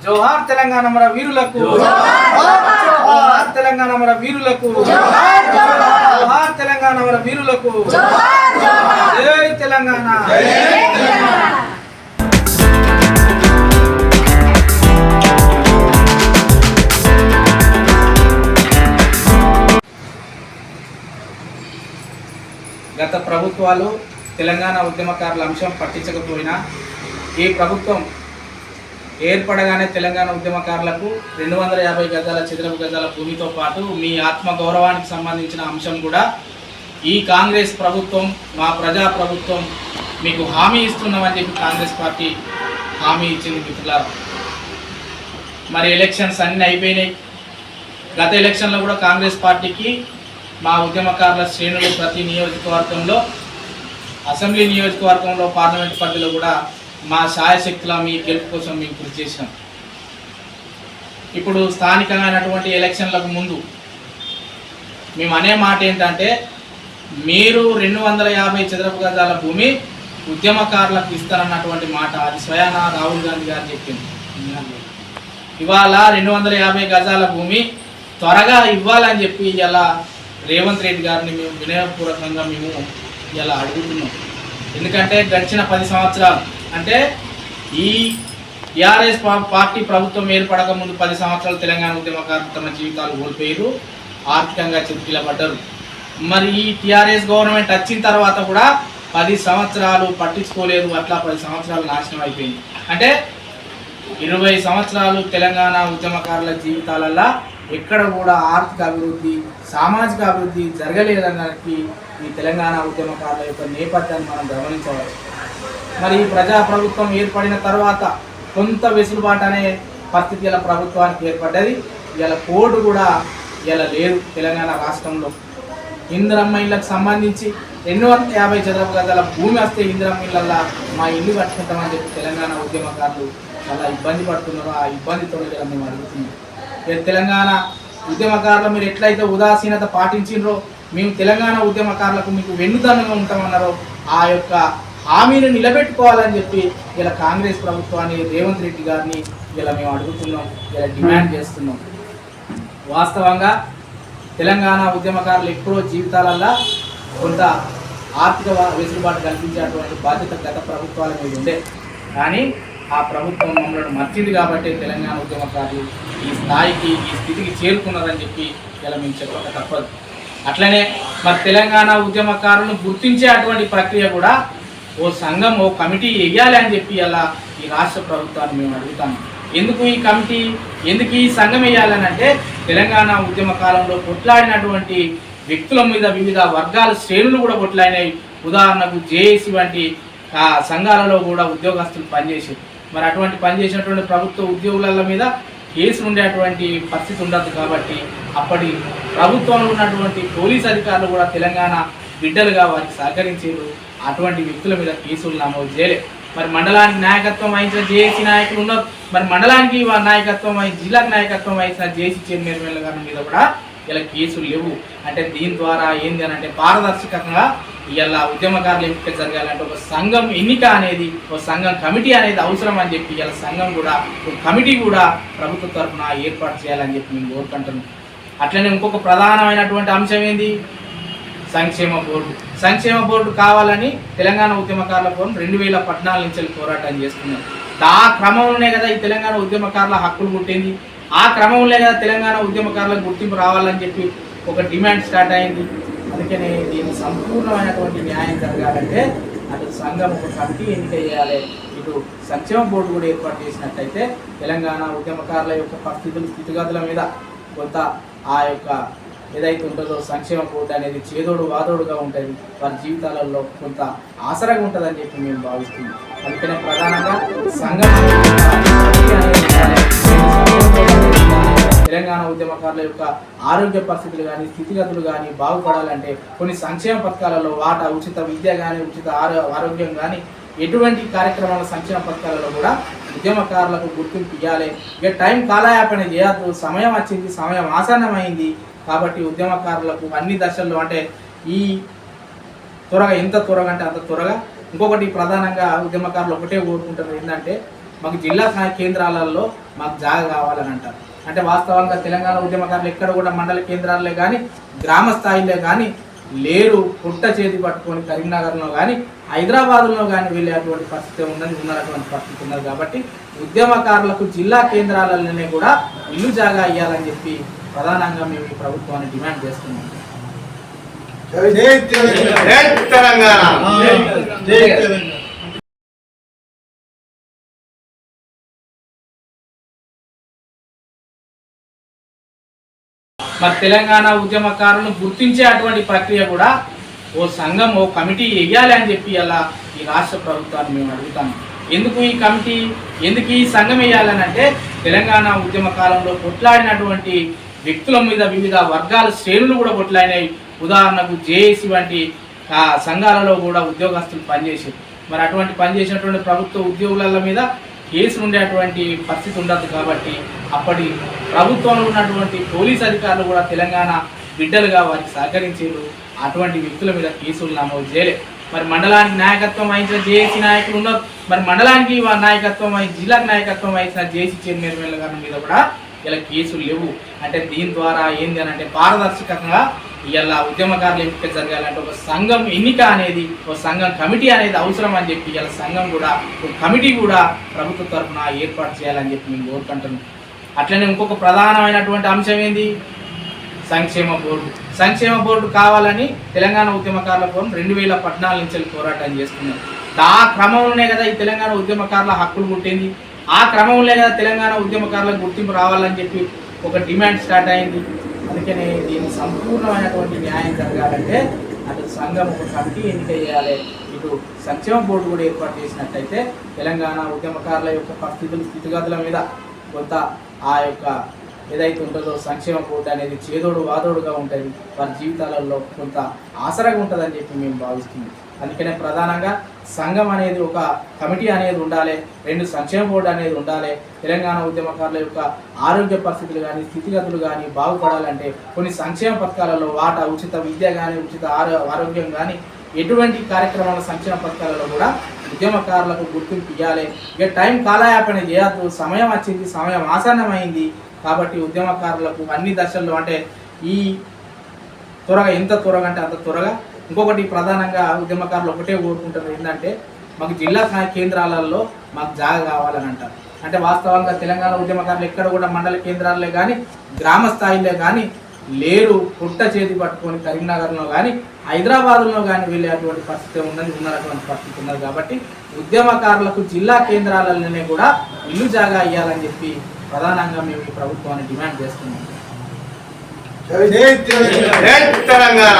జోహార్ తెలంగాణ మన వీరులకు, జోహార్ తెలంగాణ మన వీరులకు, జోహార్ తెలంగాణ మన వీరులకు, జై తెలంగాణ. గత ప్రభుత్వాలు తెలంగాణ ఉద్యమకారుల అంశం పట్టించకపోయినా ఈ ప్రభుత్వం ఏర్పడగానే తెలంగాణ ఉద్యమకారులకు 250 గజాల చదరపు గజాల భూమితో పాటు మీ ఆత్మగౌరవానికి సంబంధించిన అంశం కూడా ఈ కాంగ్రెస్ ప్రభుత్వం, మా ప్రజా ప్రభుత్వం మీకు హామీ ఇస్తున్నామని చెప్పి కాంగ్రెస్ పార్టీ హామీ ఇచ్చింది. మిత్రులారా, మరి ఎలక్షన్స్ అన్నీ అయిపోయినాయి. గత ఎలక్షన్లో కూడా కాంగ్రెస్ పార్టీకి మా ఉద్యమకారుల శ్రేణులు ప్రతి నియోజకవర్గంలో, అసెంబ్లీ నియోజకవర్గంలో, పార్లమెంట్ పరిధిలో కూడా మా శాయశక్తుల మీ గెలుపు కోసం మేము కృషి చేసినాం. ఇప్పుడు స్థానికమైనటువంటి ఎలక్షన్లకు ముందు మేము అనే మాట ఏంటంటే, మీరు 250 చదరపు గజాల భూమి ఉద్యమకారులకు ఇస్తారన్నటువంటి మాట అది స్వయాన రాహుల్ గాంధీ గారు చెప్పింది. ఇవాళ 250 గజాల భూమి త్వరగా ఇవ్వాలని చెప్పి ఇలా రేవంత్ రెడ్డి గారిని మేము వినయపూర్వకంగా మేము ఇలా అడుగుతున్నాం. ఎందుకంటే గడిచిన 10 సంవత్సరాలు అంటే ఈ టీఆర్ఎస్ పార్టీ ప్రభుత్వం ఏర్పడక ముందు 10 సంవత్సరాలు తెలంగాణ ఉద్యమకారులు తమ జీవితాలు కోల్పోయారు, ఆర్థికంగా చితికిలబడ్డారు. మరి ఈ టీఆర్ఎస్ గవర్నమెంట్ వచ్చిన తర్వాత కూడా 10 సంవత్సరాలు పట్టించుకోలేదు, అట్లా 10 సంవత్సరాలు నాశనం అయిపోయింది. అంటే 20 సంవత్సరాలు తెలంగాణ ఉద్యమకారుల జీవితాలల్లో ఎక్కడ కూడా ఆర్థిక అభివృద్ధి, సామాజిక అభివృద్ధి జరగలేదనడానికి ఈ తెలంగాణ ఉద్యమకారుల యొక్క నేపథ్యాన్ని మనం గమనించవచ్చు. మరి ఈ ప్రజా ప్రభుత్వం ఏర్పడిన తర్వాత కొంత వెసులుబాటు అనే పరిస్థితి ఇలా ప్రభుత్వానికి ఏర్పడ్డది. ఇలా కోర్టు కూడా ఇలా లేదు తెలంగాణ రాష్ట్రంలో. ఇందిరమ్మ ఇళ్ళకు సంబంధించి 250 చదరపు గజాల భూమి వస్తే ఇందిరమ్మ ఇళ్ళల్లో మా ఇల్లు కట్టుకుంటామని చెప్పి తెలంగాణ ఉద్యమకారులు చాలా ఇబ్బంది పడుతున్నారు. ఆ ఇబ్బందితో మేము అడుగుతున్నాం. తెలంగాణ ఉద్యమకారులు మీరు ఎట్లయితే ఉదాసీనత పాటించినరో, మేము తెలంగాణ ఉద్యమకారులకు మీకు వెన్నుదన్నుగా ఉంటామన్నారో ఆ యొక్క హామీని నిలబెట్టుకోవాలని చెప్పి ఇలా కాంగ్రెస్ ప్రభుత్వాన్ని, రేవంత్ రెడ్డి గారిని ఇలా మేము అడుగుతున్నాం, ఇలా డిమాండ్ చేస్తున్నాం. వాస్తవంగా తెలంగాణ ఉద్యమకారులు ఎప్పుడో జీవితాలల్లో కొంత ఆర్థిక వెసులుబాటు కల్పించేటువంటి బాధ్యత గత ప్రభుత్వాల మీద ఉండే, కానీ ఆ ప్రభుత్వం మమ్మల్ని మర్చింది కాబట్టి తెలంగాణ ఉద్యమకారులు ఈ స్థాయికి, ఈ స్థితికి చేరుకున్నారని చెప్పి ఇలా మేము చెప్పక తప్పదు. అట్లనే మరి తెలంగాణ ఉద్యమకారులను గుర్తించే అటువంటి ప్రక్రియ కూడా ఓ సంఘం, ఓ కమిటీ వేయాలి అని చెప్పి అలా ఈ రాష్ట్ర ప్రభుత్వాన్ని మేము అడుగుతాము. ఎందుకు ఈ కమిటీ, ఎందుకు ఈ సంఘం వేయాలని అంటే, తెలంగాణ ఉద్యమ కాలంలో కొట్లాడినటువంటి వ్యక్తుల మీద వివిధ వర్గాల శ్రేణులు కూడా కొట్లాడినాయి. ఉదాహరణకు జేఏసీ వంటి సంఘాలలో కూడా ఉద్యోగస్తులు పనిచేసారు. మరి అటువంటి పనిచేసినటువంటి ప్రభుత్వ ఉద్యోగుల మీద కేసులు ఉండేటువంటి పరిస్థితి ఉండదు. కాబట్టి అప్పటి ప్రభుత్వంలో ఉన్నటువంటి పోలీస్ అధికారులు కూడా తెలంగాణ బిడ్డలుగా వారికి సహకరించారు. అటువంటి వ్యక్తుల మీద కేసులు నమోదు చేయలే. మరి మండలానికి నాయకత్వం వహించిన జేఏసీ నాయకులు ఉన్నారు. మరి మండలానికి నాయకత్వం వహించి, జిల్లాకు నాయకత్వం వహించిన జేఏసీ చైర్మన్ గారి మీద కూడా ఇలా కేసులు లేవు. అంటే దీని ద్వారా ఏంది అని అంటే, పారదర్శకంగా ఇలా ఉద్యమకారులు ఎంపిక జరగాలంటే ఒక సంఘం ఎన్నిక అనేది, ఒక సంఘం కమిటీ అనేది అవసరం అని చెప్పి ఇలా సంఘం కూడా, ఒక కమిటీ కూడా ప్రభుత్వ తరఫున ఏర్పాటు చేయాలని చెప్పి మేము కోరుకుంటున్నాం. అట్లనే ఇంకొక ప్రధానమైనటువంటి అంశం ఏంది, సంక్షేమ బోర్డు. సంక్షేమ బోర్డు కావాలని తెలంగాణ ఉద్యమకారుల ఫోరం 2014 నుంచి పోరాటం చేస్తున్నారు. ఆ క్రమంలోనే కదా ఈ తెలంగాణ ఉద్యమకారుల హక్కులు పుట్టింది. ఆ క్రమంలో కదా తెలంగాణ ఉద్యమకారులకు గుర్తింపు రావాలని చెప్పి ఒక డిమాండ్ స్టార్ట్ అయింది. అందుకని దీన్ని సంపూర్ణమైనటువంటి న్యాయం జరగాలంటే అటు సంఘం ఒక కమిటీ ఎన్నిక చేయాలి, ఇటు సంక్షేమ బోర్డు కూడా ఏర్పాటు చేసినట్టయితే తెలంగాణ ఉద్యమకారుల యొక్క పరిస్థితులు, స్థితిగతుల మీద కొంత ఆ యొక్క ఏదైతే ఉంటుందో సంక్షేమ బోర్డు అనేది చేదోడు వాదోడుగా ఉంటుంది, వారి జీవితాలలో కొంత ఆసరగా ఉంటుందని చెప్పి మేము భావిస్తున్నాం. అందుకనే ప్రధానంగా సంఘం తెలంగాణ ఉద్యమకారుల యొక్క ఆరోగ్య పరిస్థితులు కానీ, స్థితిగతులు కానీ బాగుపడాలంటే కొన్ని సంక్షేమ పథకాలలో వాటా, ఉచిత విద్య కానీ, ఉచిత ఆరోగ్యం కానీ, ఎటువంటి కార్యక్రమాల సంక్షేమ పథకాలలో కూడా ఉద్యమకారులకు గుర్తింపు ఇవ్వాలి. ఇక టైం కాలయాపన చేయద్దు, సమయం వచ్చింది, సమయం ఆసన్నమైంది. కాబట్టి ఉద్యమకారులకు అన్ని దశల్లో అంటే ఈ త్వరగా, ఎంత త్వరగా అంటే అంత త్వరగా ఇంకొకటి ప్రధానంగా ఉద్యమకారులు ఒకటే కోరుకుంటారు ఏంటంటే మాకు జిల్లా కేంద్రాలలో మాకు జాగా కావాలని అంటారు. అంటే వాస్తవంగా తెలంగాణ ఉద్యమకారులు ఎక్కడ కూడా మండల కేంద్రాల్లో కానీ గ్రామ స్థాయిలో కానీ లేరు. పుట్ట చేతి పట్టుకొని కరీంనగర్లో కానీ హైదరాబాద్లో కానీ వెళ్ళేటువంటి పరిస్థితి ఉన్నటువంటి పరిస్థితి ఉన్నది. కాబట్టి ఉద్యమకారులకు జిల్లా కేంద్రాలలోనే కూడా ఇల్లు జాగా ఇవ్వాలని చెప్పి ప్రధానంగా మేము ఈ ప్రభుత్వాన్ని డిమాండ్ చేస్తున్నాం. మరి తెలంగాణ ఉద్యమకారులను గుర్తించే అటువంటి ప్రక్రియ కూడా ఓ సంఘం ఓ కమిటీ వేయాలి అని చెప్పి అలా ఈ రాష్ట్ర ప్రభుత్వాన్ని మేము అడుగుతాము. ఎందుకు ఈ కమిటీ, ఎందుకు ఈ సంఘం వేయాలని అంటే తెలంగాణ ఉద్యమ కాలంలో కొట్లాడినటువంటి వ్యక్తుల మీద వివిధ వర్గాల శ్రేణులు కూడా కొట్లాడినాయి. ఉదాహరణకు జేఏసీ వంటి సంఘాలలో కూడా ఉద్యోగస్తులు పనిచేసారు. మరి అటువంటి పనిచేసినటువంటి ప్రభుత్వ ఉద్యోగుల మీద కేసులు ఉండేటువంటి పరిస్థితి ఉండదు. కాబట్టి అప్పటి ప్రభుత్వంలో ఉన్నటువంటి పోలీస్ అధికారులు కూడా తెలంగాణ బిడ్డలుగా వారికి సహకరించారు. అటువంటి వ్యక్తుల మీద కేసులు నమోదు చేయలేదు. మరి మండలానికి నాయకత్వం వహించిన జేఏసీ నాయకులు ఉన్నారు. మరి మండలానికి నాయకత్వం వహించి జిల్లాకు నాయకత్వం వహించిన జేఏసీ చైర్మన్ గారి మీద కూడా ఇలా కేసులు లేవు. అంటే దీని ద్వారా ఏంది అని అంటే పారదర్శకంగా ఇలా ఉద్యమకారుల ఎంపిక జరగాలంటే ఒక సంఘం ఎన్నిక అనేది, ఒక సంఘం కమిటీ అనేది అవసరం అని చెప్పి ఇలా సంఘం కూడా ఒక కమిటీ కూడా ప్రభుత్వ తరఫున ఏర్పాటు చేయాలని చెప్పి మేము కోరుకుంటున్నాం. అట్లనే ఇంకొక ప్రధానమైనటువంటి అంశం ఏంది, సంక్షేమ బోర్డు. సంక్షేమ బోర్డు కావాలని తెలంగాణ ఉద్యమకారుల ఫోరం 2014 నుంచి పోరాటం చేస్తున్నారు. ఆ క్రమంలోనే కదా ఈ తెలంగాణ ఉద్యమకారుల హక్కులు పుట్టింది. ఆ క్రమంలో కదా తెలంగాణ ఉద్యమకారులకు గుర్తింపు రావాలని చెప్పి ఒక డిమాండ్ స్టార్ట్ అయింది. అందుకనే దీన్ని సంపూర్ణమైనటువంటి న్యాయం జరగాలంటే అటు సంఘం ఒక కమిటీ ఎన్నిక చేయాలి, ఇటు సంక్షేమ బోర్డు కూడా ఏర్పాటు చేసినట్టయితే తెలంగాణ ఉద్యమకారుల యొక్క స్థితిగతుల మీద కొంత ఆ యొక్క ఏదైతే ఉంటుందో సంక్షేమ బోర్డు అనేది చేదోడు వాదోడుగా ఉంటుంది, వారి జీవితాలలో కొంత ఆసరగా ఉంటుందని చెప్పి మేము భావిస్తున్నాం. అందుకనే ప్రధానంగా సంఘం అనేది ఒక కమిటీ అనేది ఉండాలి, 2 సంక్షేమ బోర్డు అనేది ఉండాలి. తెలంగాణ ఉద్యమకారుల యొక్క ఆరోగ్య పరిస్థితులు కానీ స్థితిగతులు కానీ బాగుపడాలంటే కొన్ని సంక్షేమ పథకాలలో వాటా, ఉచిత విద్య కానీ ఉచిత ఆరోగ్యం కానీ ఎటువంటి కార్యక్రమాల సంక్షేమ పథకాలలో కూడా ఉద్యమకారులకు గుర్తింపు ఇవ్వాలి. ఇక టైం కాలయాపన చేయద్దు, సమయం వచ్చింది, సమయం ఆసన్నమైంది. కాబట్టి ఉద్యమకారులకు అన్ని దశల్లో అంటే ఈ త్వరగా ఎంత త్వరగా అంటే అంత త్వరగా. ఇంకొకటి ప్రధానంగా ఉద్యమకారులు ఒకటే కోరుకుంటారు ఏంటంటే మాకు జిల్లా కేంద్రాలలో మాకు జాగా కావాలని అంటారు. అంటే వాస్తవంగా తెలంగాణ ఉద్యమకారులు ఎక్కడ కూడా మండల కేంద్రాల్లో కానీ గ్రామ స్థాయిలో కానీ లేరు. పుట్ట చేతి పట్టుకొని కరీంనగర్లో కానీ హైదరాబాద్లో కానీ వెళ్ళేటువంటి పరిస్థితి ఉన్నటువంటి పరిస్థితి ఉన్నది. కాబట్టి ఉద్యమకారులకు జిల్లా కేంద్రాలలోనే కూడా ఇల్లు జాగా ఇవ్వాలని చెప్పి ప్రధానంగా మేము ఈ ప్రభుత్వాన్ని డిమాండ్ చేస్తున్నాం. తెలంగాణ